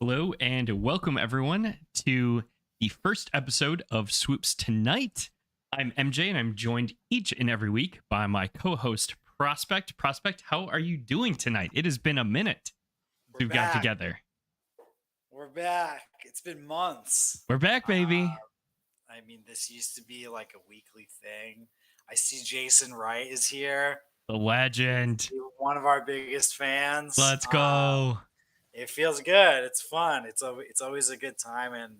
Hello and welcome everyone to the first episode of Swoops Tonight. I'm MJ and I'm joined each and every week by my co-host Prospect. Prospect, how are you doing tonight? It has been a minute since we've got together. We're back. It's been months. We're back, baby. This used to be like a weekly thing. I see Jason Wright is here. The legend. He's one of our biggest fans. Let's go. It feels good. It's fun. It's always a good time, and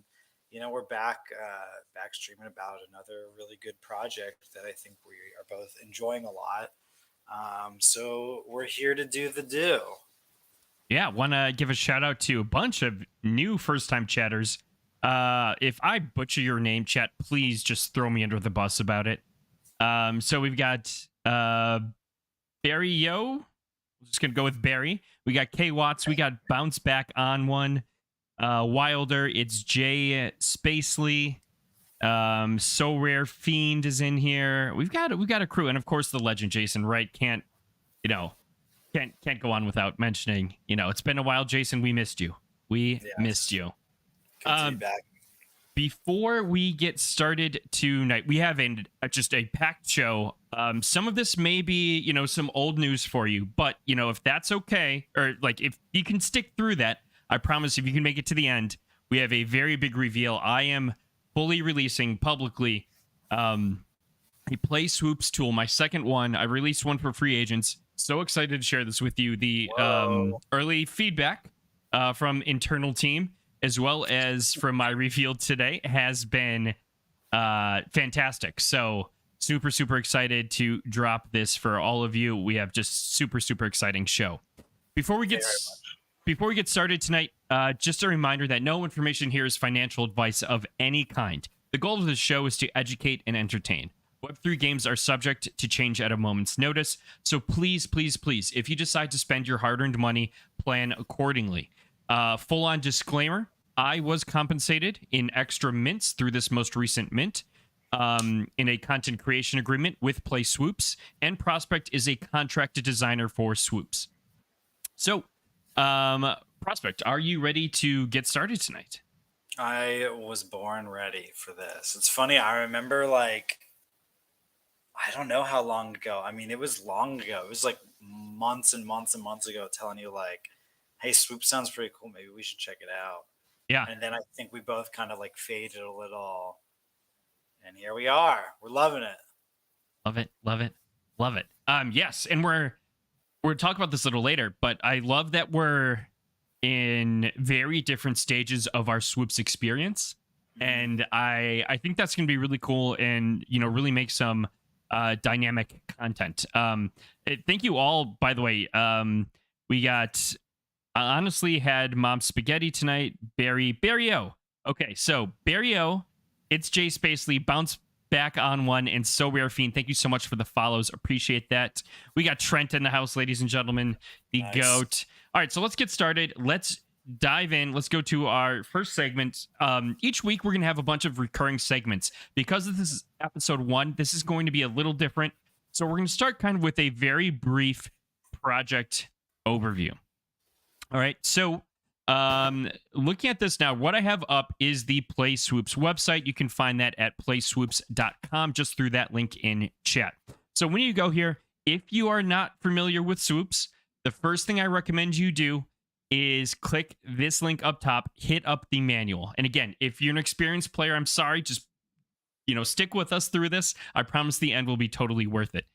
we're back streaming about another really good project that I think we are both enjoying a lot. So we're here to do the do. Yeah, want to give a shout out to a bunch of new first-time chatters. If I butcher your name, chat, please just throw me under the bus about it. So we've got Barry Yo. I'm just gonna go with Barry. We got K Watts. We got Bounce Back on one. Wilder. It's Jay Spacely. So Rare Fiend is in here. We've got a crew, and of course the legend Jason Wright can't go on without mentioning. It's been a while, Jason. We missed you. Missed you. Good to be back. Before we get started tonight, we have just a packed show. Some of this may be, some old news for you, but, if that's okay, or like if you can stick through that, I promise if you can make it to the end, we have a very big reveal. I am fully releasing publicly a Play Swoops tool, my second one. I released one for free agents. So excited to share this with you. The early feedback from internal team, as well as from my reveal today, has been fantastic. So super excited to drop this for all of you. We have just super exciting show. Before we get started tonight, just a reminder that no information here is financial advice of any kind. The goal of the show is to educate and entertain. Web3 games are subject to change at a moment's notice, so please, if you decide to spend your hard-earned money, plan accordingly. Full-on disclaimer, I was compensated in extra mints through this most recent mint in a content creation agreement with Play Swoops, and Prospect is a contracted designer for Swoops. So, Prospect, are you ready to get started tonight? I was born ready for this. It's funny, I remember I don't know how long ago. It was long ago. It was like months and months and months ago telling you hey, Swoop sounds pretty cool. Maybe we should check it out. Yeah. And then I think we both kind of faded a little. And here we are. We're loving it. Love it. Yes, and we're talking about this a little later, but I love that we're in very different stages of our Swoops experience. And I think that's going to be really cool and, really make some dynamic content. Thank you all, by the way. We got, I honestly had Mom Spaghetti tonight. Barry-O. Okay, so Barry-O, it's Jay Spacely, Bounce Back on one, and So Rare Fiend. Thank you so much for the follows. Appreciate that. We got Trent in the house, ladies and gentlemen. The Nice. GOAT. All right, so let's get started. Let's dive in. Let's go to our first segment. Each week we're going to have a bunch of recurring segments. Because this is episode 1, this is going to be a little different. So we're going to start kind of with a very brief project overview. All right, so looking at this now, what I have up is the Play Swoops website. You can find that at playswoops.com, just through that link in chat. So when you go here, if you are not familiar with Swoops, the first thing I recommend you do is click this link up top, hit up the manual. And again, if you're an experienced player, I'm sorry, just stick with us through this. I promise the end will be totally worth it.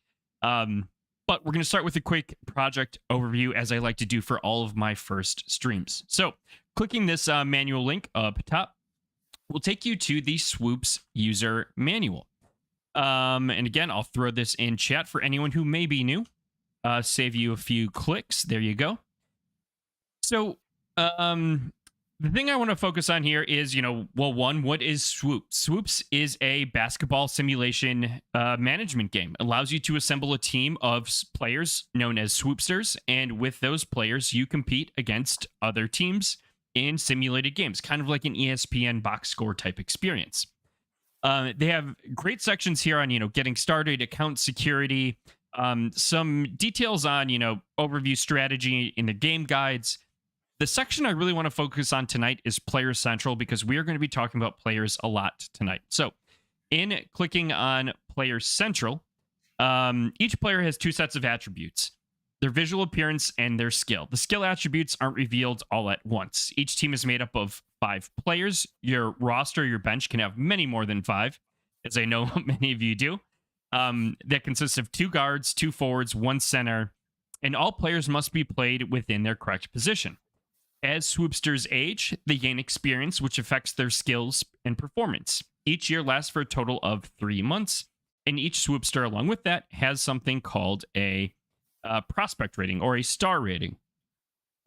But we're going to start with a quick project overview, as I like to do for all of my first streams. So clicking this manual link up top will take you to the Swoops user manual. And again, I'll throw this in chat for anyone who may be new. Save you a few clicks. There you go. So the thing I want to focus on here is, one, what is Swoops? Swoops is a basketball simulation management game. It allows you to assemble a team of players known as Swoopsters, and with those players, you compete against other teams in simulated games, kind of like an ESPN box score type experience. They have great sections here on, getting started, account security, some details on, overview strategy in the game guides. The section I really want to focus on tonight is Player Central because we are going to be talking about players a lot tonight. So, in clicking on Player Central, each player has two sets of attributes: their visual appearance and their skill. The skill attributes aren't revealed all at once. Each team is made up of 5 players. Your roster, your bench can have many more than 5, as I know many of you do. That consists of 2 guards, 2 forwards, 1 center, and all players must be played within their correct position. As swoopsters age, they gain experience, which affects their skills and performance. Each year lasts for a total of 3 months, and each swoopster, along with that, has something called a prospect rating or a star rating.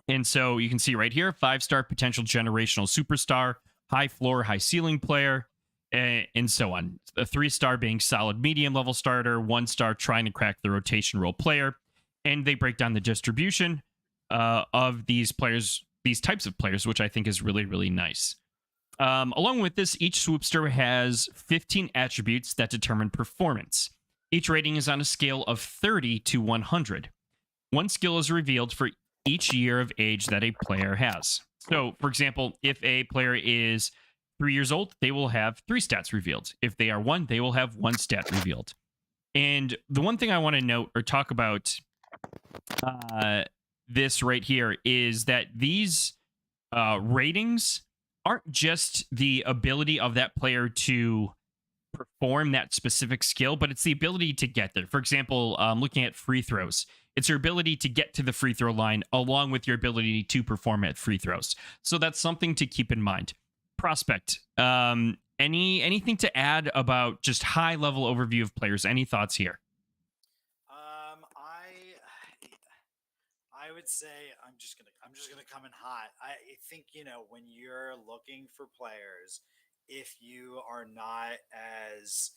And so you can see right here 5-star potential generational superstar, high floor, high ceiling player, and so on. A 3-star being solid medium level starter, 1-star trying to crack the rotation role player. And they break down the distribution of these players, these types of players, which I think is really, really nice. Along with this, each swoopster has 15 attributes that determine performance. Each rating is on a scale of 30 to 100. One skill is revealed for each year of age that a player has. So, for example, if a player is 3 years old, they will have 3 stats revealed. If they are 1, they will have 1 stat revealed. And the one thing I want to note or talk about this right here is that these ratings aren't just the ability of that player to perform that specific skill, but it's the ability to get there. For example, looking at free throws, it's your ability to get to the free throw line along with your ability to perform at free throws. So that's something to keep in mind. Prospect. Anything to add about just high level overview of players? Any thoughts here? I would say I'm just gonna come in hot. I think when you're looking for players, if you are not as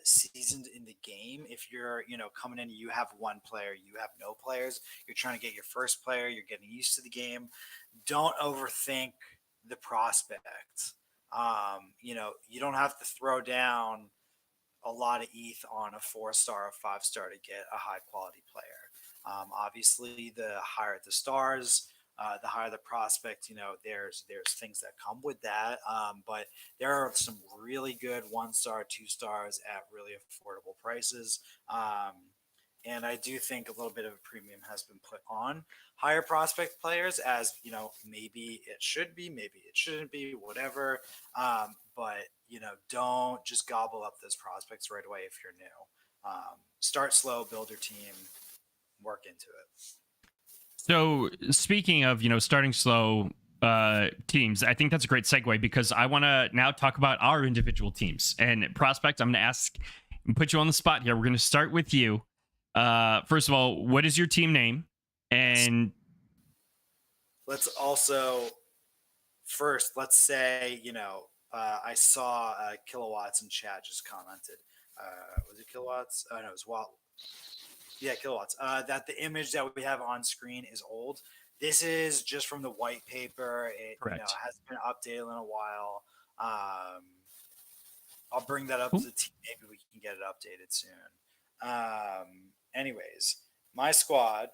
seasoned in the game, if you're coming in, you have one player, you have no players, you're trying to get your first player, you're getting used to the game. Don't overthink the prospect. You don't have to throw down a lot of ETH on a 4-star or 5-star to get a high quality player. Obviously, the higher the stars, the higher the prospect. There's things that come with that. But there are some really good 1-star, 2-stars at really affordable prices. And I do think a little bit of a premium has been put on higher prospect players, as maybe it should be, maybe it shouldn't be, whatever. But don't just gobble up those prospects right away if you're new. Start slow, build your team, work into it. So speaking of, starting slow teams, I think that's a great segue because I want to now talk about our individual teams. And prospect, I'm going to ask and put you on the spot here. We're going to start with you. First of all, what is your team name? And let's also let's say I saw Kilowatts in chat just commented. Was it Kilowatts? Oh no, it was Walt. Yeah, Kilowatts. That the image that we have on screen is old. This is just from the white paper. It correct. Hasn't been updated in a while. I'll bring that up Cool. to the team. Maybe we can get it updated soon. Anyways, my squad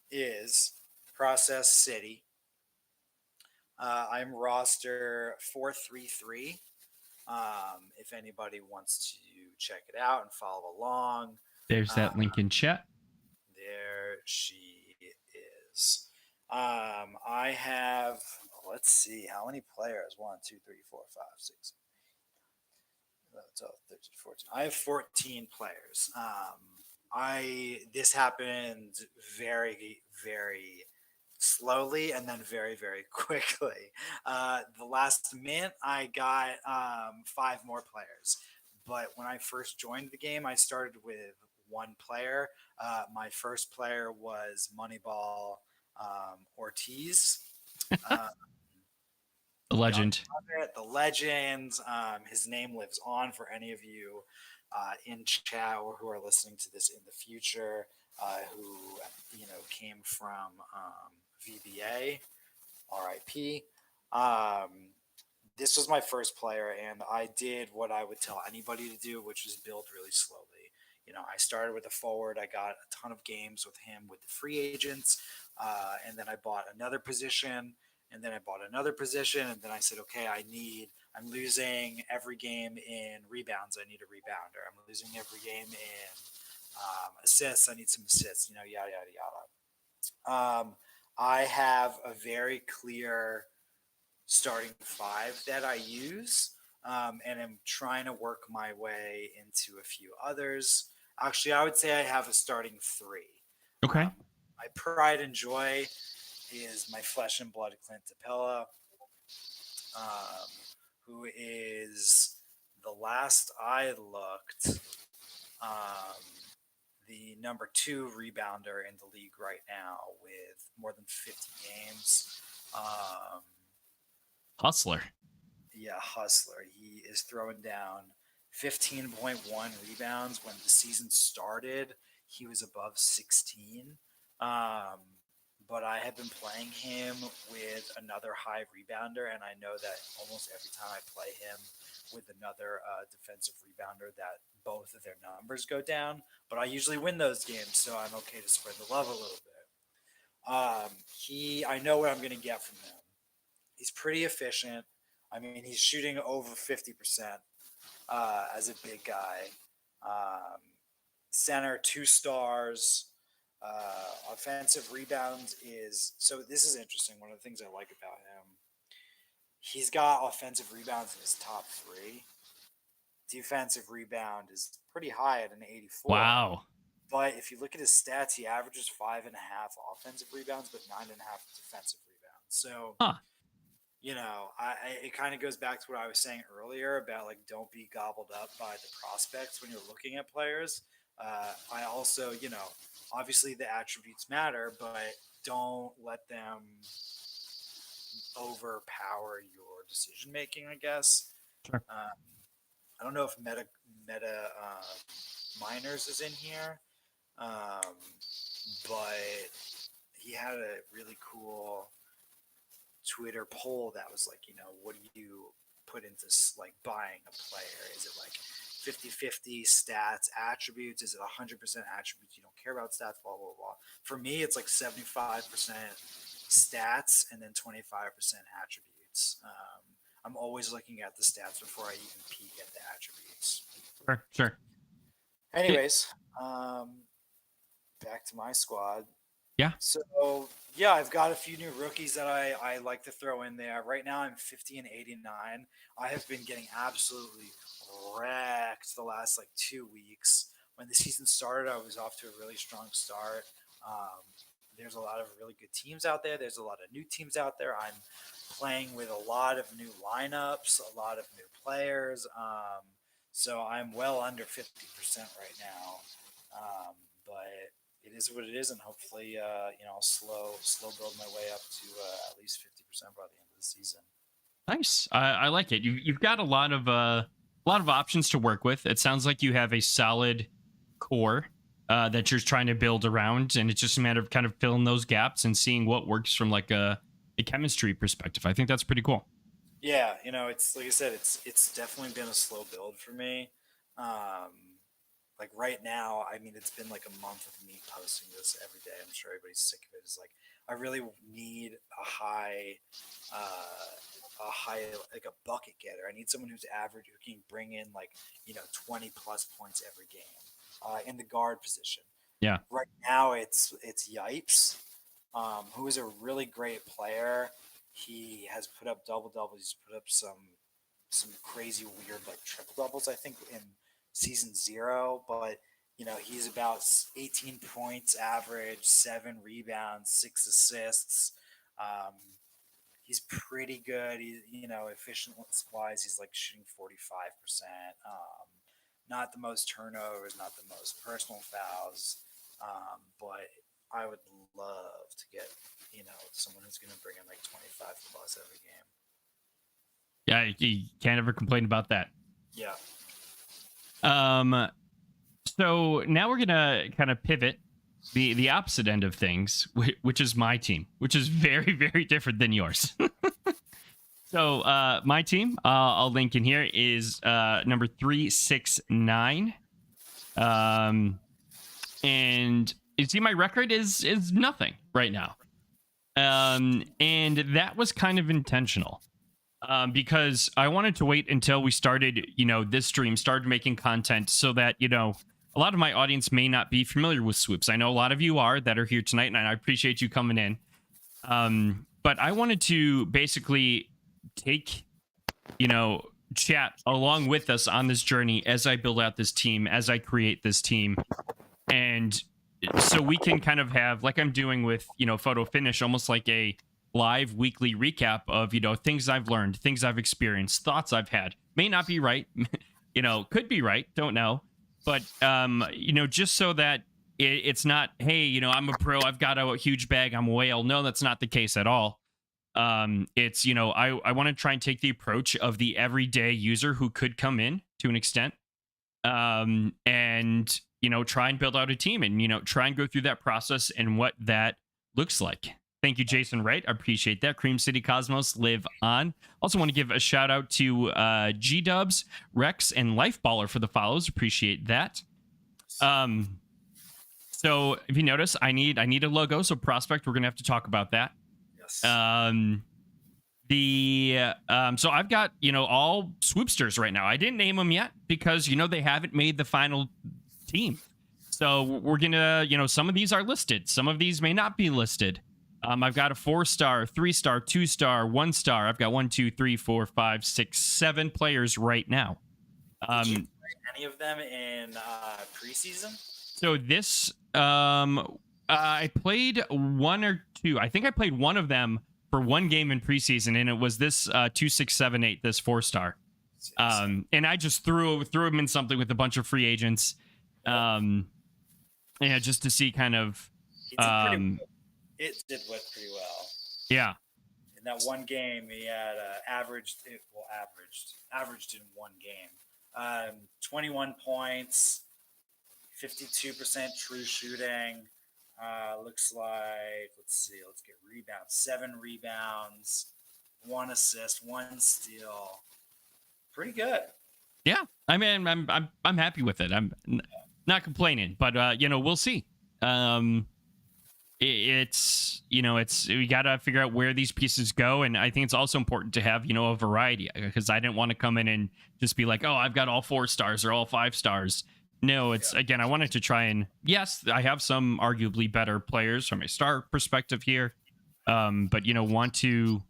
is Process City. I'm roster 433. If anybody wants to check it out and follow along. There's that link in chat. There she is. I have, let's see, how many players? 1, 2, 3, 4, 5, 6. 13, 14. I have 14 players. This happened very, very slowly and then very, very quickly. The last minute, I got 5 more players. But when I first joined the game, I started with 1 player. My first player was Moneyball Ortiz. The legend. The legend. His name lives on for any of you in chat or who are listening to this in the future, who came from VBA, RIP. This was my first player, and I did what I would tell anybody to do, which is build really slowly. I started with a forward. I got a ton of games with him with the free agents, and then I bought another position, and then I bought another position, and then I said, okay, I'm losing every game in rebounds. I need a rebounder. I'm losing every game in assists. I need some assists. Yada yada yada. I have a very clear starting five that I use, and I'm trying to work my way into a few others. Actually, I would say I have a starting three. Okay. My pride and joy is my flesh and blood Clint Capella, who is, the last I looked, um, the number 2 rebounder in the league right now with more than 50 games. Hustler. Yeah, hustler. He is throwing down 15.1 rebounds. When the season started, he was above 16. But I have been playing him with another high rebounder, and I know that almost every time I play him with another defensive rebounder, that both of their numbers go down. But I usually win those games, so I'm okay to spread the love a little bit. I know what I'm going to get from him. He's pretty efficient. I mean, he's shooting over 50% as a big guy. Center, 2 stars. Offensive rebounds is, so this is interesting. One of the things I like about him, he's got offensive rebounds in his top 3. Defensive rebound is pretty high at an 84. Wow. But if you look at his stats, he averages 5.5 offensive rebounds, but 9.5 defensive rebounds. So, it kind of goes back to what I was saying earlier about, like, don't be gobbled up by the prospects when you're looking at players. I also, obviously the attributes matter, but don't let them overpower your decision making, I guess. Sure. I don't know if Meta Miners is in here, but he had a really cool Twitter poll that was like, what do you put into like buying a player? Is it like 50-50 stats, attributes? Is it 100% attributes? You don't care about stats, blah, blah, blah. For me, it's like 75% stats and then 25% attributes. I'm always looking at the stats before I even peek at the attributes. Sure. Anyways, back to my squad. Yeah. So, yeah, I've got a few new rookies that I like to throw in there. Right now, I'm 50 and 89. I have been getting absolutely wrecked the last, 2 weeks. When the season started, I was off to a really strong start. There's a lot of really good teams out there. There's a lot of new teams out there. I'm playing with a lot of new lineups, a lot of new players. So I'm well under 50% right now. But it is what it is, and hopefully, I'll slow build my way up to at least 50% by the end of the season. Nice. I like it. You've got a lot of options to work with. It sounds like you have a solid core that you're trying to build around, and it's just a matter of kind of filling those gaps and seeing what works from like a chemistry perspective. I think that's pretty cool. Yeah, it's like I said, it's definitely been a slow build for me. Like right now, I mean, it's been like a month of me posting this every day. I'm sure everybody's sick of it. It's like, I really need a high, like a bucket getter. I need someone who's average, who can bring in 20 plus points every game, in the guard position. Yeah. Right now it's Yipes, who is a really great player. He has put up double doubles. He's put up some crazy weird triple doubles, I think, in season 0, but he's about 18 points average, 7 rebounds, 6 assists. He's pretty good. He, efficient wise, he's shooting 45%. Not the most turnovers, not the most personal fouls, but I would love to get someone who's going to bring in 25 plus every game. Yeah, you can't ever complain about that. Yeah. So now we're gonna kind of pivot the opposite end of things, which is my team, which is very, very different than yours. So my team, I'll link in here, is number 369. And you see, my record is nothing right now. And that was kind of intentional. Because I wanted to wait until we started, this stream, started making content so that, a lot of my audience may not be familiar with Swoops. I know a lot of you are that are here tonight, and I appreciate you coming in. But I wanted to basically take, chat along with us on this journey as I build out this team, as I create this team. And so we can kind of have, like I'm doing with, Photo Finish, almost like a live weekly recap of, things I've learned, things I've experienced, thoughts I've had. May not be right, could be right, don't know. But, just so that it's not, hey, I'm a pro, I've got a huge bag, I'm a whale. No, that's not the case at all. It's, I want to try and take the approach of the everyday user who could come in to an extent. And, try and build out a team and, try and go through that process and what that looks like. Thank you, Jason Wright. I appreciate that. Cream City Cosmos, live on. Also want to give a shout out to G-Dubs, Rex, and Lifeballer for the follows. Appreciate that. So if you notice, I need a logo. So Prospect, we're gonna have to talk about that. Yes. So I've got all Swoopsters right now. I didn't name them yet because they haven't made the final team. So we're gonna some of these are listed. Some of these may not be listed. I've got a 4-star, 3-star, 2-star, 1-star. I've got 1, 2, 3, 4, 5, 6, 7 players right now. Did you play any of them in preseason? So this, I played 1 or 2. I think I played one of them for 1 game in preseason, and it was this 2678, this 4-star. And I just threw him in something with a bunch of free agents, just to see kind of. It did pretty well. Yeah. In that 1 game, he had averaged in 1 game. 21 points, 52% true shooting. Looks like, let's get rebounds. 7 rebounds, 1 assist, 1 steal. Pretty good. Yeah. I mean, I'm happy with it. I'm not complaining, but we'll see. It's we gotta figure out where these pieces go, and I think it's also important to have a variety, because I didn't want to come in and just be like, oh, I've got all 4 stars or all 5 stars. No, it's again, I wanted to try and, yes, I have some arguably better players from a star perspective here, but want to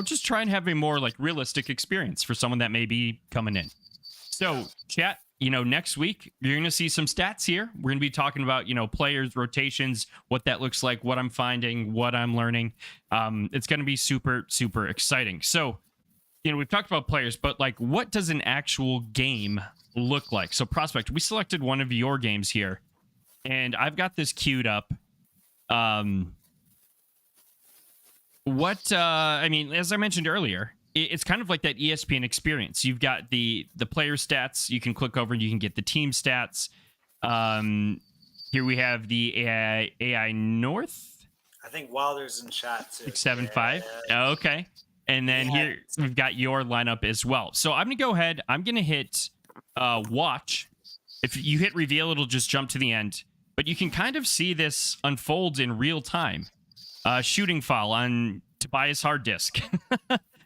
just try and have a more like realistic experience for someone that may be coming in. So chat, next week, you're going to see some stats here. We're going to be talking about, players, rotations, what that looks like, what I'm finding, what I'm learning. It's going to be super, super exciting. So, we've talked about players, but like, what does an actual game look like? So Prospect, we selected one of your games here, and I've got this queued up. As I mentioned earlier, it's kind of like that ESPN experience. You've got the player stats. You can click over and you can get the team stats. Here we have the AI North. I think Wilder's in chat too. 675. Yeah. Okay. And then here we've got your lineup as well. So I'm going to go ahead. I'm going to hit watch. If you hit reveal, it'll just jump to the end. But you can kind of see this unfold in real time. Shooting foul on Tobias hard disk.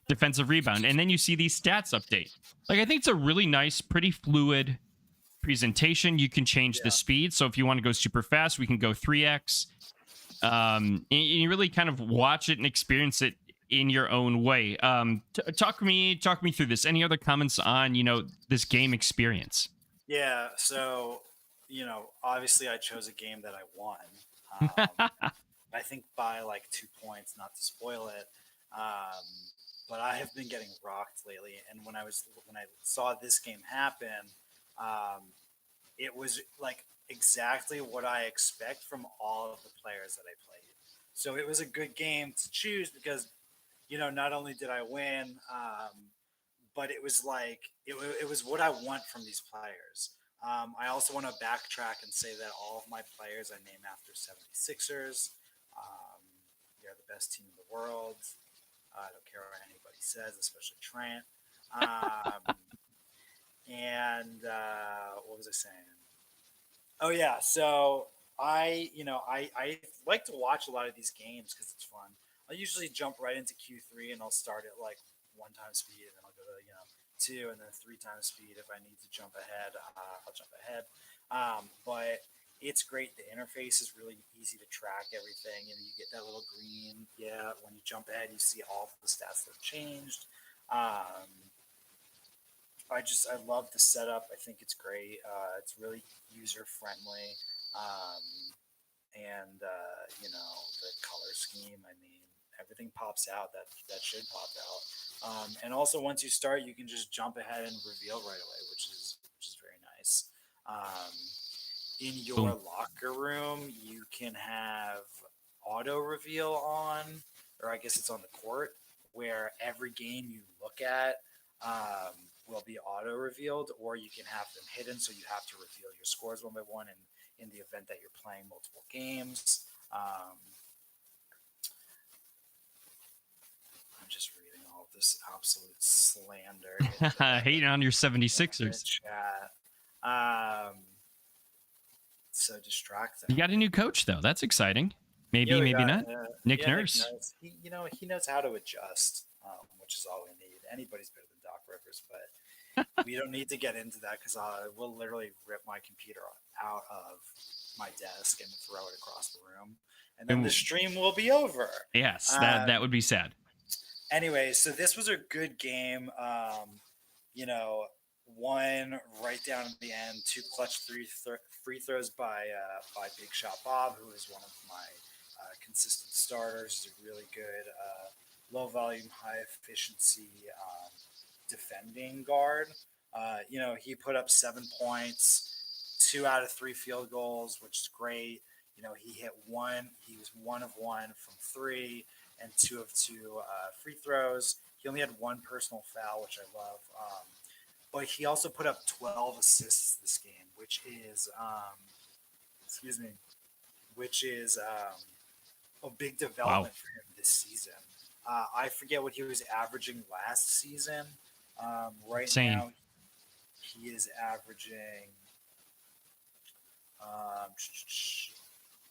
Defensive rebound. And then you see these stats update. Like, I think it's a really nice, pretty fluid presentation. You can change the speed. So if you want to go super fast, we can go 3x. And you really kind of watch it and experience it in your own way. Talk me through this. Any other comments on, this game experience? Yeah. So, obviously I chose a game that I won. I think by like 2 points, not to spoil it. But I have been getting rocked lately, and when I saw this game happen, it was like exactly what I expect from all of the players that I played. So it was a good game to choose because, not only did I win, but it was like it was what I want from these players. I also want to backtrack and say that all of my players I name after 76ers. They're the best team in the world. I don't care what anybody says, especially Trent. And what was I saying? Oh yeah, so I like to watch a lot of these games because it's fun. I'll usually jump right into Q3 and I'll start at like 1 time speed, and then I'll go to 2 and then 3 times speed. If I need to jump ahead, I'll jump ahead. But it's great. The interface is really easy to track everything, and you get that little green. Yeah, when you jump ahead, you see all the stats that have changed. Um, I love the setup. I think it's great. It's really user friendly, um, and the color scheme. I mean, everything pops out that should pop out. And also, once you start, you can just jump ahead and reveal right away, which is very nice. Um, in your Boom. locker room, you can have auto reveal on, or I guess it's on the court, where every game you look at um, will be auto revealed, or you can have them hidden, so you have to reveal your scores one by one. And in the event that you're playing multiple games, I'm just reading all of this absolute slander in Hating on your the 76ers. chat. So distracting. You got a new coach, though. That's exciting. Maybe, Yeah, we maybe got not. Nick yeah, Nick Nurse. knows. He knows how to adjust, which is all we need. Anybody's better than Doc Rivers, but we don't need to get into that because we'll literally rip my computer out of my desk and throw it across the room, and then the stream will be over. Yes, that would be sad. Anyway, so this was a good game. One right down at the end, two clutch free throws by Big Shot Bob, who is one of my consistent starters. He's a really good low volume, high efficiency defending guard. He put up 7 points, 2 out of 3 field goals, which is great. He hit one. He was 1 of 1 from 3 and 2 of 2 free throws. He only had 1 personal foul, which I love. But he also put up 12 assists this game, which is a big development for him this season. I forget what he was averaging last season. Right Insane. now, he is averaging.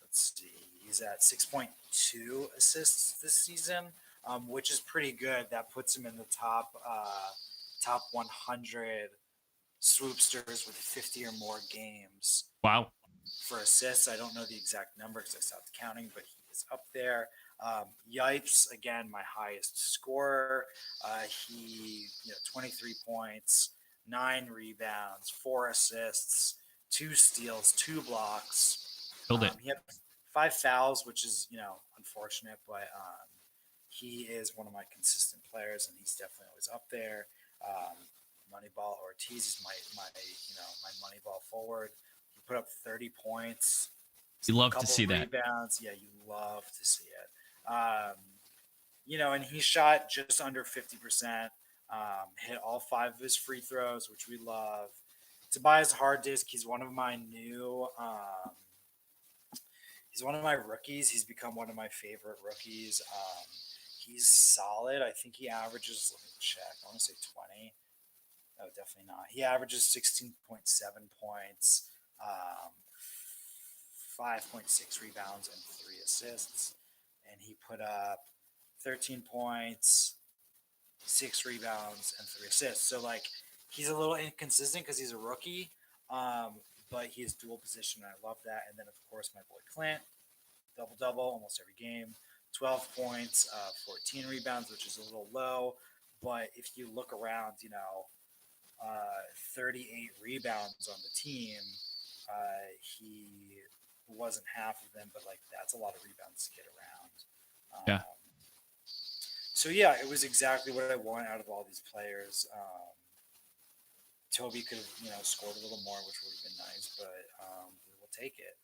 Let's see. He's at 6.2 assists this season, which is pretty good. That puts him in the top 100 swoopsters with 50 or more games. Wow. For assists, I don't know the exact number because I stopped counting, but he is up there. Yipes, again, my highest scorer. He, 23 points, 9 rebounds, 4 assists, 2 steals, 2 blocks. Killed it. He had 5 fouls, which is, unfortunate, but he is one of my consistent players, and he's definitely always up there. Moneyball Ortiz is my Moneyball forward. He put up 30 points. You love to see that. Rebounds. Yeah, you love to see it. And he shot just under 50%. Hit all 5 of his free throws, which we love. Tobias Harddisk, he's one of my new. He's one of my rookies. He's become one of my favorite rookies. He's solid. I think he averages. Let me check. I want to say 20. No, definitely not. He averages 16.7 points, 5.6 rebounds, and 3 assists. And he put up 13 points, 6 rebounds, and 3 assists. So, he's a little inconsistent because he's a rookie, but he is dual position, and I love that. And then, of course, my boy Clint, double-double almost every game. 12 points, 14 rebounds, which is a little low. But if you look around, 38 rebounds on the team. He wasn't half of them, but that's a lot of rebounds to get around. Yeah. So yeah, it was exactly what I want out of all these players. Toby could have, scored a little more, which would have been nice, but we will take it.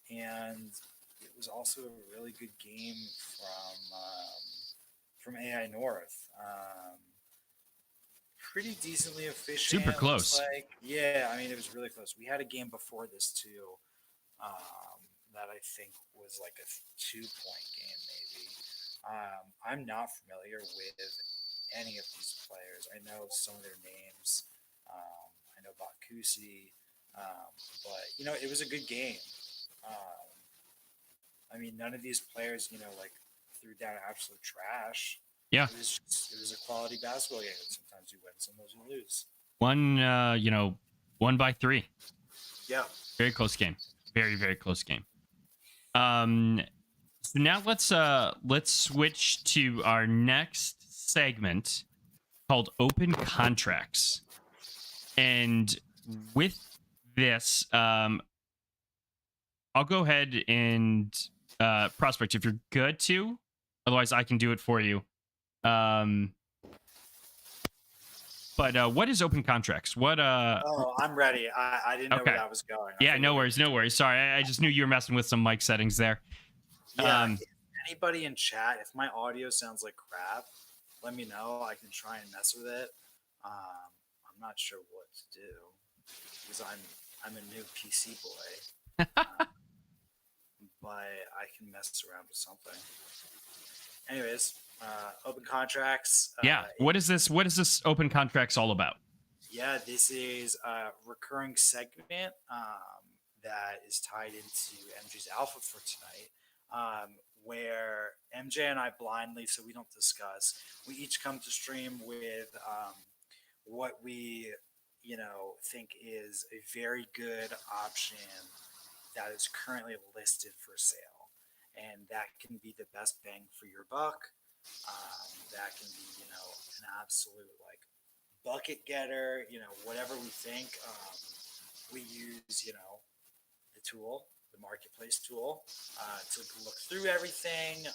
And it was also a really good game from AI North. Pretty decently efficient. Super close. Yeah, I mean, it was really close. We had a game before this too that I think was like a 2-point game maybe. I'm not familiar with any of these players. I know some of their names. I know bought Kusi. But you know, it was a good game. Um, I mean, none of these players, you know, like threw down absolute trash. Yeah. It was a quality basketball game. Sometimes you win, sometimes you lose. One, you know, 1-3. Yeah. Very close game. Very, very close game. So now let's switch to our next segment called Open Contracts. And with this, I'll go ahead and prospect if you're good to. Otherwise, I can do it for you. But what is open contracts? What Oh, I'm ready. I didn't know Okay. where that was going. Yeah, no worries, no worries. Sorry, I just knew you were messing with some mic settings there. Yeah. If anybody in chat, if my audio sounds like crap, let me know. I can try and mess with it. I'm not sure what to do because I'm a new PC boy, but I can mess around with something. Anyways, open contracts. Yeah. What is this? What is this open contracts all about? Yeah, this is a recurring segment that is tied into MG's alpha for tonight, where MJ and I blindly, so we don't discuss, we each come to stream with what we, you know, think is a very good option that is currently listed for sale. And that can be the best bang for your buck. That can be, you know, an absolute like bucket getter, you know, whatever we think. We use, you know, the tool, the marketplace tool, to look through everything.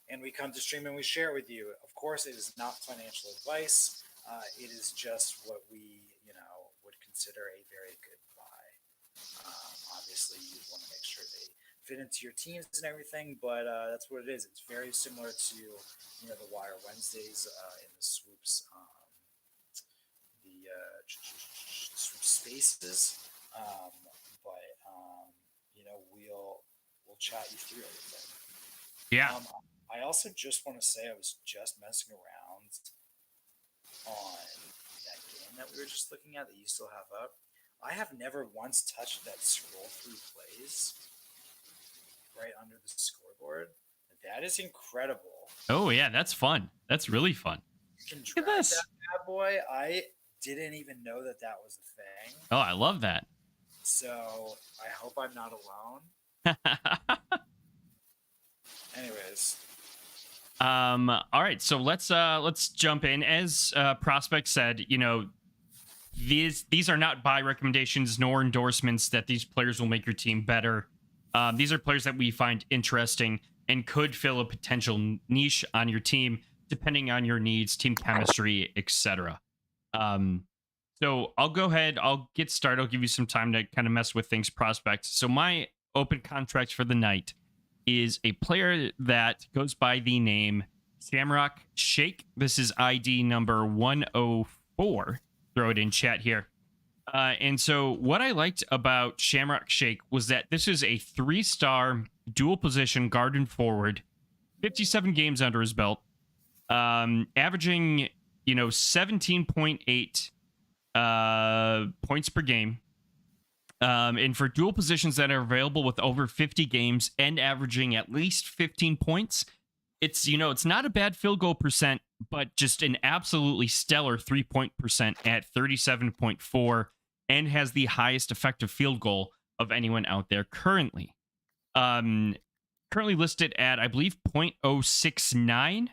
And we come to stream and we share it with you. Of course, it is not financial advice. It is just what we, you know, would consider a very good buy. Obviously, you want to make sure they fit into your teams and everything, but that's what it is. It's very similar to, you know, the Wire Wednesdays in the Swoops, the Swoop Spaces. You know, we'll chat you through everything. Yeah. I also just want to say I was just messing around on that game that we were just looking at that you still have up. I have never once touched that scroll through plays right under the scoreboard. That is incredible. Oh yeah, that's fun. That's really fun. You can drag that bad boy. I didn't even know that that was a thing. Oh, I love that. So I hope I'm not alone. Anyways. All right, so let's jump in. As Prospect said, you know, these are not buy recommendations nor endorsements that these players will make your team better. These are players that we find interesting and could fill a potential niche on your team, depending on your needs, team chemistry, etc. So I'll go ahead. I'll get started. I'll give you some time to kind of mess with things, Prospect. So my open contract for the night is a player that goes by the name Shamrock Shake. This is ID number 104. Throw it in chat here. And so what I liked about Shamrock Shake was that this is a 3-star dual position guard and forward, 57 games under his belt, averaging, you know, 17.8 points per game. And for dual positions that are available with over 50 games and averaging at least 15 points, it's, you know, it's not a bad field goal percent, but just an absolutely stellar 3-point percent at 37.4 and has the highest effective field goal of anyone out there currently. Currently listed at, I believe, 0.069.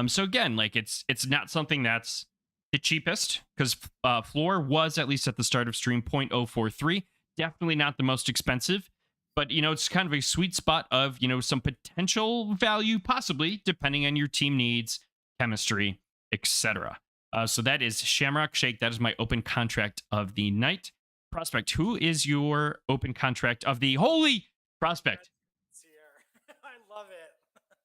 So again, like it's not something that's the cheapest, because floor was, at least at the start of stream, 0.043. Definitely not the most expensive, but, you know, it's kind of a sweet spot of, you know, some potential value, possibly, depending on your team needs, chemistry, etc. So that is Shamrock Shake. That is my open contract of the night. Prospect, who is your open contract of the holy Prospect? I love it.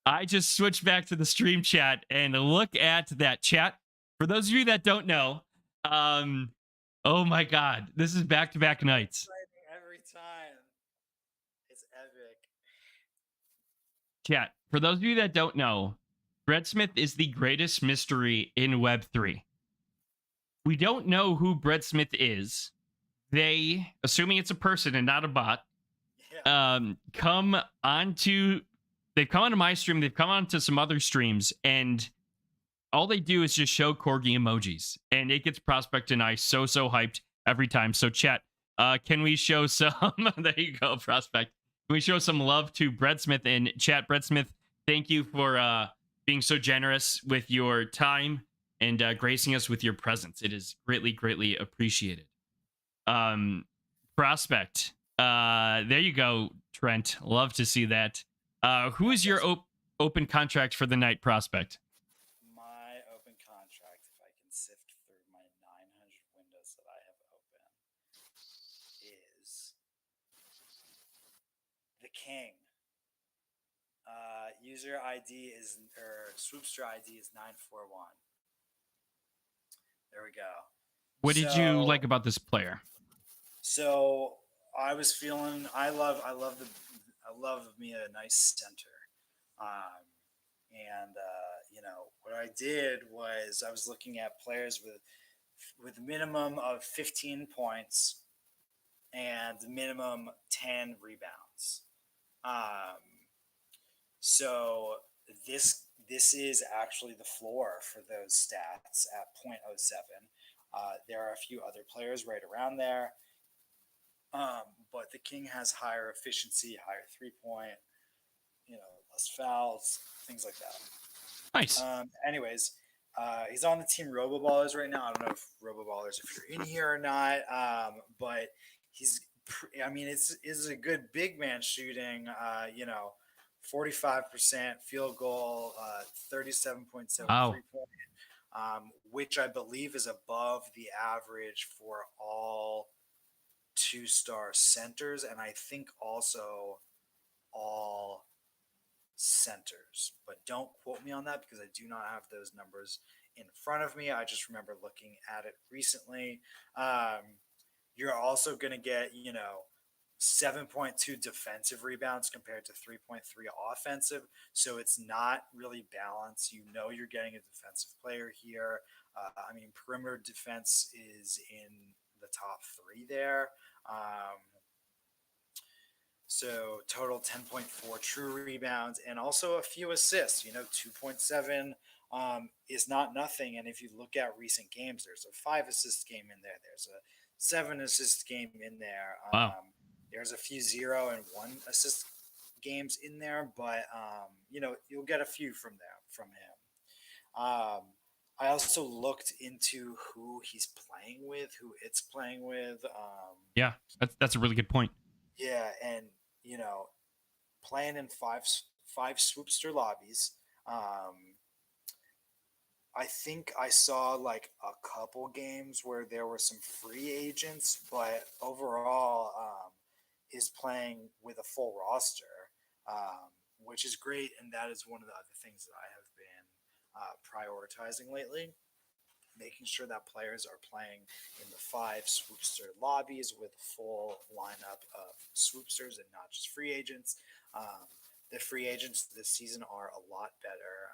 I just switched back to the stream chat and look at that chat. For those of you that don't know, oh my God, this is back-to-back nights. Every time. It's epic. Chat, for those of you that don't know, Breadsmith is the greatest mystery in Web3. We don't know who Brett Smith is. They, assuming it's a person and not a bot, Yeah. come onto they've come onto my stream, they've come onto some other streams, and all they do is just show corgi emojis, and it gets Prospect and I so hyped every time. So chat, can we show some there you go, Prospect. Can we show some love to Brett Smith in chat? Brett Smith, thank you for being so generous with your time and gracing us with your presence. It is greatly appreciated. Prospect, there you go, Trent. Love to see that. Who is your open contract for the night, Prospect? My open contract, if I can sift through my 900 windows that I have open, is the King. User ID is, or Swoopster ID is 941. There we go. What did you like about this player? So I was feeling, I love me a nice center. What I did was I was looking at players with minimum of 15 points and minimum 10 rebounds. So this is actually the floor for those stats at 0.07. There are a few other players right around there, but the King has higher efficiency, higher 3-point, less fouls, things like that. Nice. Anyways, he's on the team Roboballers right now. I don't know if Roboballers, if you're in here or not, but he's. It's a good big man shooting. 45% field goal, 37.7 Wow. 3-point, which I believe is above the average for all 2-star centers, and I think also all centers. But don't quote me on that because I do not have those numbers in front of me. I just remember looking at it recently. You're also going to get, 7.2 defensive rebounds compared to 3.3 offensive. So it's not really balanced. You're getting a defensive player here. Perimeter defense is in the top 3 there. So total 10.4 true rebounds and also a few assists. 2.7 is not nothing. And if you look at recent games, there's a 5 assist game in there. There's a 7 assist game in there. Wow. There's a few 0 and 1 assist games in there, but you'll get a few from him. I also looked into who he's playing with, who it's playing with. Yeah, that's a really good point. Yeah, and playing in five Swoopster lobbies. I think I saw like a couple games where there were some free agents, but overall is playing with a full roster, which is great, and that is one of the other things that I have been prioritizing lately. Making sure that players are playing in the 5 Swoopster lobbies with a full lineup of Swoopsters and not just free agents. The free agents this season are a lot better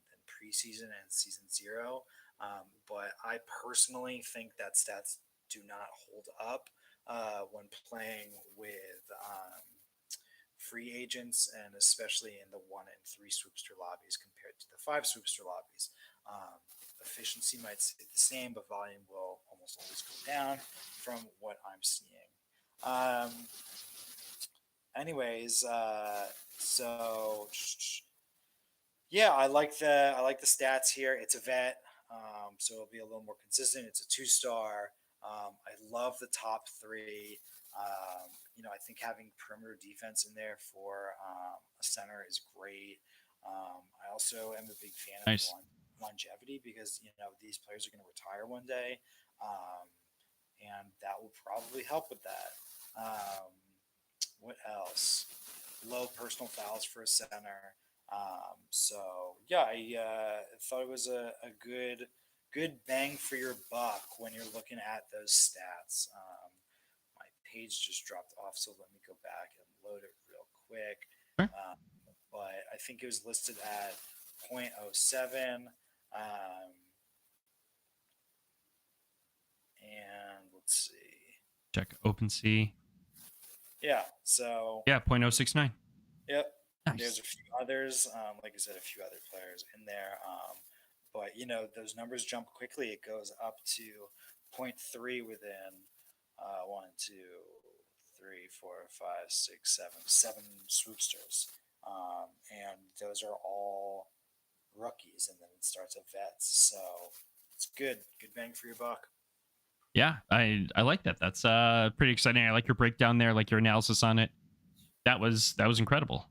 than preseason and season 0. But I personally think that stats do not hold up when playing with free agents, and especially in the 1 and 3 Swoopster lobbies compared to the 5 Swoopster lobbies. Efficiency might stay the same, but volume will almost always go down from what I'm seeing. I like the stats here. It's a vet, so it'll be a little more consistent. It's a 2-star. I love the top 3. I think having perimeter defense in there for a center is great. I also am a big fan of longevity because these players are going to retire one day, and that will probably help with that. What else? Low personal fouls for a center. I thought it was a good bang for your buck when you're looking at those stats. My page just dropped off, so let me go back and load it real quick. Sure. But I think it was listed at 0.07. And let's see. Check OpenSea. Yeah. So. Yeah, 0.069. Yep. Nice. There's a few others, like I said, a few other players in there. But those numbers jump quickly. It goes up to zero point 0.3 within 1, 2, 3, 4, 5, 6, 7 swoopsters, and those are all rookies, and then it starts at vets. So it's good bang for your buck. Yeah, I like that. That's pretty exciting. I like your breakdown there, like your analysis on it. That was incredible.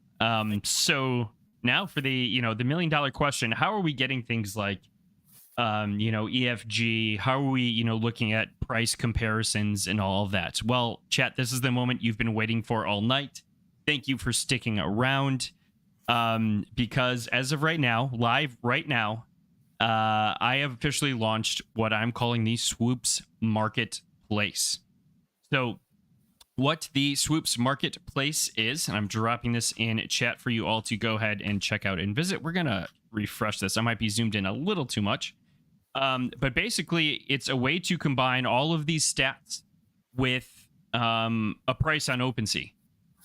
So now for the the $1 million question, how are we getting things like EFG? How are we looking at price comparisons and all of that? Well, chat, this is the moment you've been waiting for all night. Thank you for sticking around. Because as of right now, live right now, I have officially launched what I'm calling the Swoops Marketplace. So what the Swoops Marketplace is, and I'm dropping this in chat for you all to go ahead and check out and visit. We're going to refresh this. I might be zoomed in a little too much. But basically, it's a way to combine all of these stats with a price on OpenSea.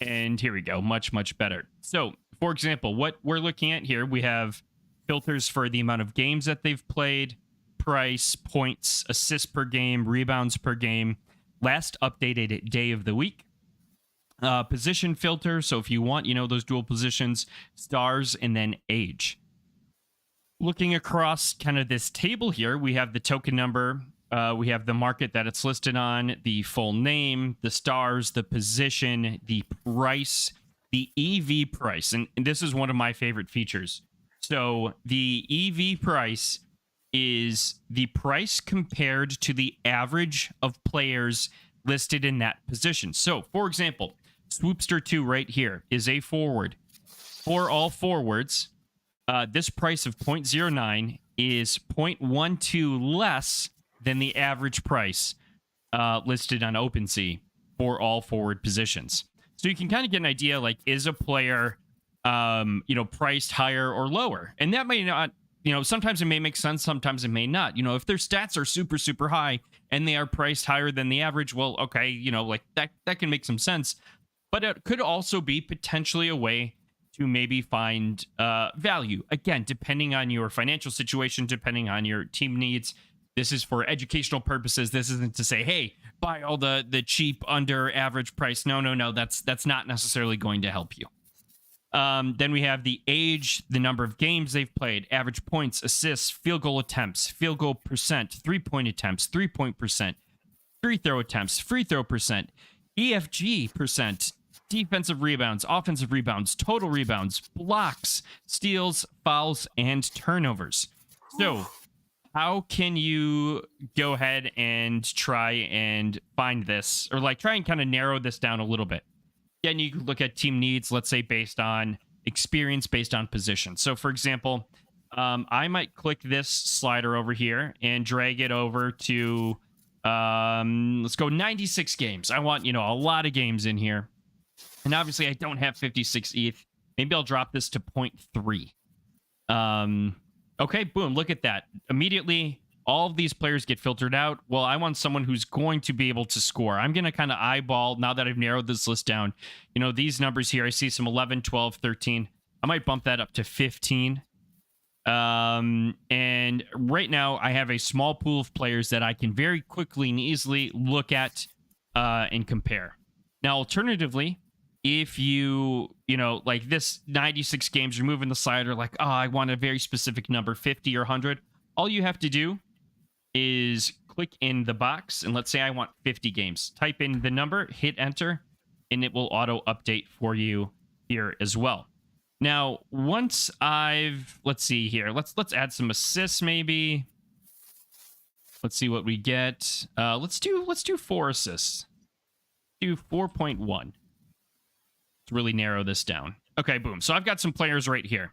And here we go. Much, much better. So, for example, what we're looking at here, we have filters for the amount of games that they've played, price, points, assists per game, rebounds per game, last updated day of the week, position filter. So if you want, those dual positions, stars, and then age. Looking across kind of this table here, we have the token number, we have the market that it's listed on, the full name, the stars, the position, the price, the EV price. And this is one of my favorite features. So the EV price is the price compared to the average of players listed in that position. So, for example, Swoopster 2 right here is a forward. For all forwards, this price of 0.09 is 0.12 less than the average price listed on OpenSea for all forward positions. So you can kind of get an idea, like, is a player, priced higher or lower? And that may not, sometimes it may make sense, sometimes it may not. If their stats are super, super high and they are priced higher than the average, well, okay, like that can make some sense. But it could also be potentially a way to maybe find value. Again, depending on your financial situation, depending on your team needs. This is for educational purposes. This isn't to say, hey, buy all the cheap under average price. No. That's not necessarily going to help you. Then we have the age, the number of games they've played, average points, assists, field goal attempts, field goal percent, 3-point attempts, 3-point percent, free throw attempts, free throw percent, EFG percent, defensive rebounds, offensive rebounds, total rebounds, blocks, steals, fouls, and turnovers. So how can you go ahead and try and find this, or try and kind of narrow this down a little bit? Again, you can look at team needs, let's say based on experience, based on position. So for example, I might click this slider over here and drag it over to, let's go 96 games. I want, a lot of games in here. And obviously I don't have 56 ETH. Maybe I'll drop this to 0.3. Okay, boom, look at that. Immediately, all of these players get filtered out. Well, I want someone who's going to be able to score. I'm going to kind of eyeball, now that I've narrowed this list down, these numbers here. I see some 11, 12, 13. I might bump that up to 15. And right now, I have a small pool of players that I can very quickly and easily look at and compare. Now, alternatively, if you, like this 96 games, you're moving the slider like, oh, I want a very specific number, 50 or 100. All you have to do is click in the box, and let's say I want 50 games. Type in the number, hit enter, and it will auto update for you here as well. Now, once let's see here. Let's add some assists maybe. Let's see what we get. Let's do 4 assists. Do 4.1. Let's really narrow this down. Okay, boom. So I've got some players right here.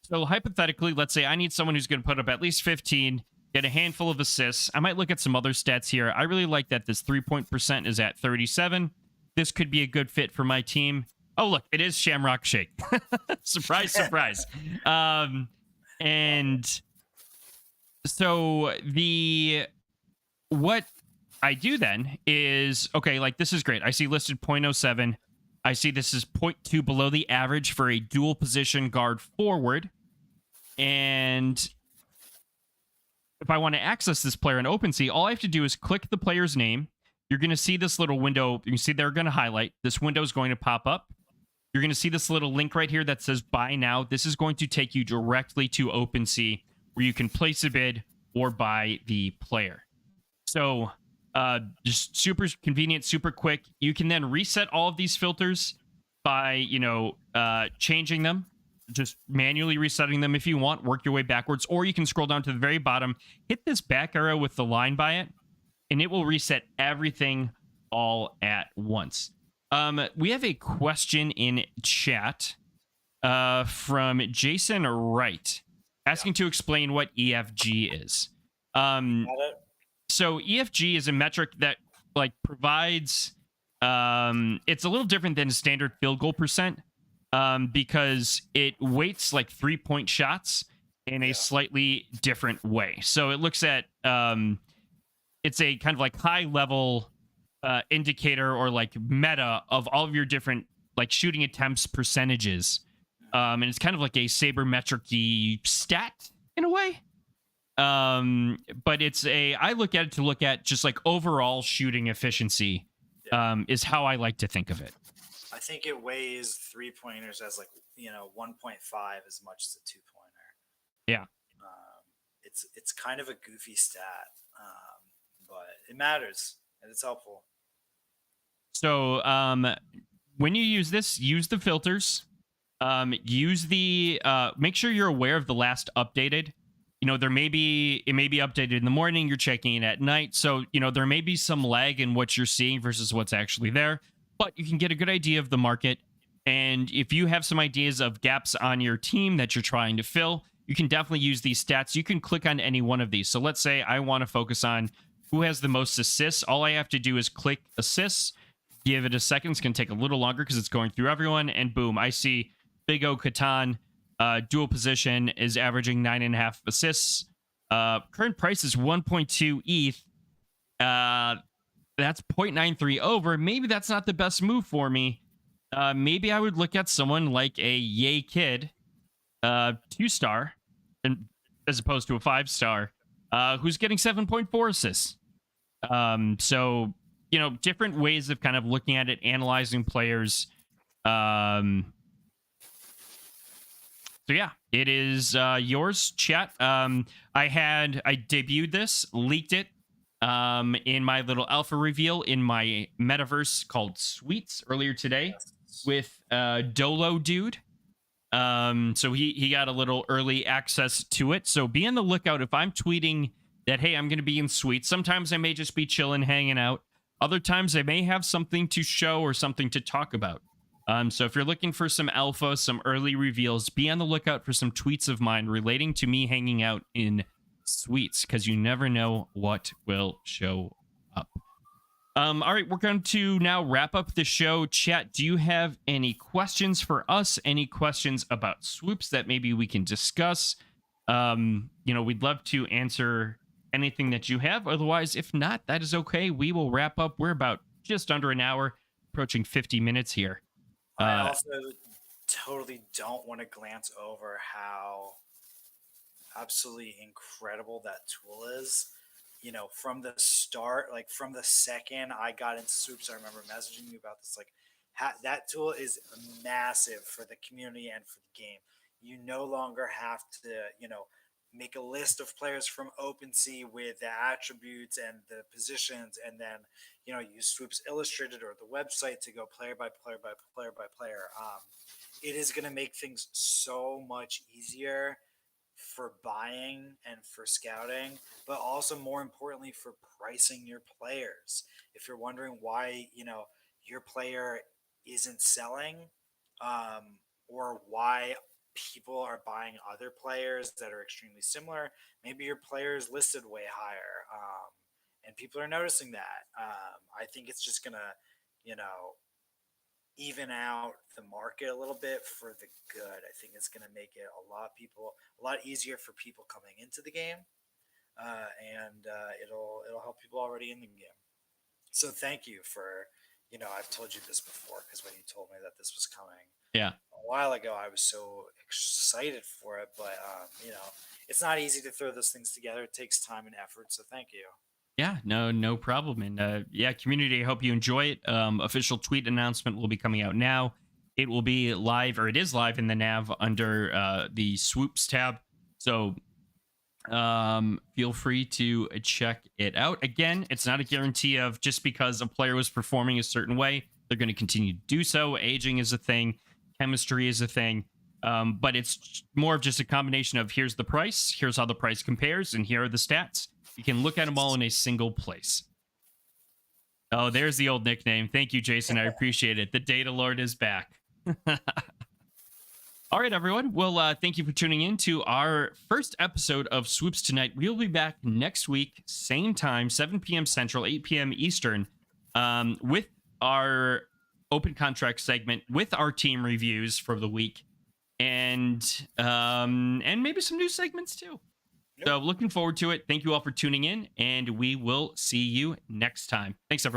So hypothetically, let's say I need someone who's going to put up at least 15, get a handful of assists. I might look at some other stats here. I really like that this 3-point percent is at 37. This could be a good fit for my team. Oh, look, it is Shamrock Shake. Surprise, surprise. And so what I do then is okay, like this is great. I see listed 0.07. I see this is zero point 0.2 below the average for a dual position guard forward. And if I want to access this player in OpenSea, all I have to do is click the player's name. You're going to see this little window. You can see they're going to highlight. This window is going to pop up. You're going to see this little link right here that says buy now. This is going to take you directly to OpenSea where you can place a bid or buy the player. So just super convenient, super quick. You can then reset all of these filters by, changing them, just manually resetting them if you want, work your way backwards, or you can scroll down to the very bottom, hit this back arrow with the line by it, and it will reset everything all at once. We have a question in chat from Jason Wright asking to explain what EFG is. So EFG is a metric that provides it's a little different than standard field goal percent because it weights like 3-point shots in a slightly different way. So it looks at it's a kind of like high level indicator or like meta of all of your different like shooting attempts percentages. And it's kind of like a sabermetric-y stat in a way. But I look at it to look at just like overall shooting efficiency, is how I like to think of it. I think it weighs 3-pointers as 1.5 as much as a 2-pointer. Yeah. It's kind of a goofy stat, but it matters and it's helpful. So, when you use this, use the filters, use the, make sure you're aware of the last updated. It may be updated in the morning, you're checking it at night. So, there may be some lag in what you're seeing versus what's actually there, but you can get a good idea of the market. And if you have some ideas of gaps on your team that you're trying to fill, you can definitely use these stats. You can click on any one of these. So let's say I want to focus on who has the most assists. All I have to do is click assists, give it a second. It's going to take a little longer because it's going through everyone. And boom, I see Big O Catan. Dual position is averaging 9.5 assists. Current price is 1.2 ETH. That's 0.93 over. Maybe that's not the best move for me. Maybe I would look at someone like a Yay Kid, 2-star, and as opposed to a 5-star, who's getting 7.4 assists. So different ways of kind of looking at it, analyzing players. So yeah, it is yours, chat. I debuted this, leaked it in my little alpha reveal in my metaverse called Sweets earlier today with Dolo Dude. So he got a little early access to it. So be on the lookout if I'm tweeting that, hey, I'm going to be in Sweets. Sometimes I may just be chilling, hanging out. Other times I may have something to show or something to talk about. So if you're looking for some alpha, some early reveals, be on the lookout for some tweets of mine relating to me hanging out in Sweets, because you never know what will show up. All right, we're going to now wrap up the show. Chat, do you have any questions for us? Any questions about Swoops that maybe we can discuss? We'd love to answer anything that you have. Otherwise, if not, that is okay. We will wrap up. We're about just under an hour, approaching 50 minutes here. I also totally don't want to glance over how absolutely incredible that tool is. From the start, from the second I got into Swoops, I remember messaging you about this. That tool is massive for the community and for the game. You no longer have to, make a list of players from OpenSea with the attributes and the positions, and then use Swoops Illustrated or the website to go player by player by player by player. It is going to make things so much easier for buying and for scouting, but also more importantly for pricing your players. If you're wondering why your player isn't selling, or why people are buying other players that are extremely similar, maybe your player is listed way higher, and people are noticing that. I think it's just gonna even out the market a little bit for the good. I think it's gonna make it a lot easier for people coming into the game, and it'll help people already in the game. So thank you for, I've told you this before because when you told me that this was coming Yeah. a while ago, I was so excited for it. But it's not easy to throw those things together. It takes time and effort. So thank you. Yeah, no problem. And yeah, community, I hope you enjoy it. Official tweet announcement will be coming out now. It will be live, or it is live in the nav under the Swoops tab. So feel free to check it out. Again, it's not a guarantee of just because a player was performing a certain way, they're going to continue to do so. Aging is a thing, chemistry is a thing. But it's more of just a combination of here's the price, here's how the price compares, and here are the stats. You can look at them all in a single place. Oh, there's the old nickname. Thank you, Jason. I appreciate it. The Data Lord is back. All right, everyone. Well, thank you for tuning in to our first episode of Swoops Tonight. We'll be back next week, same time, 7 p.m. Central, 8 p.m. Eastern, with our open contract segment, with our team reviews for the week, and maybe some new segments too. Yep. So looking forward to it. Thank you all for tuning in, and we will see you next time. Thanks, everyone.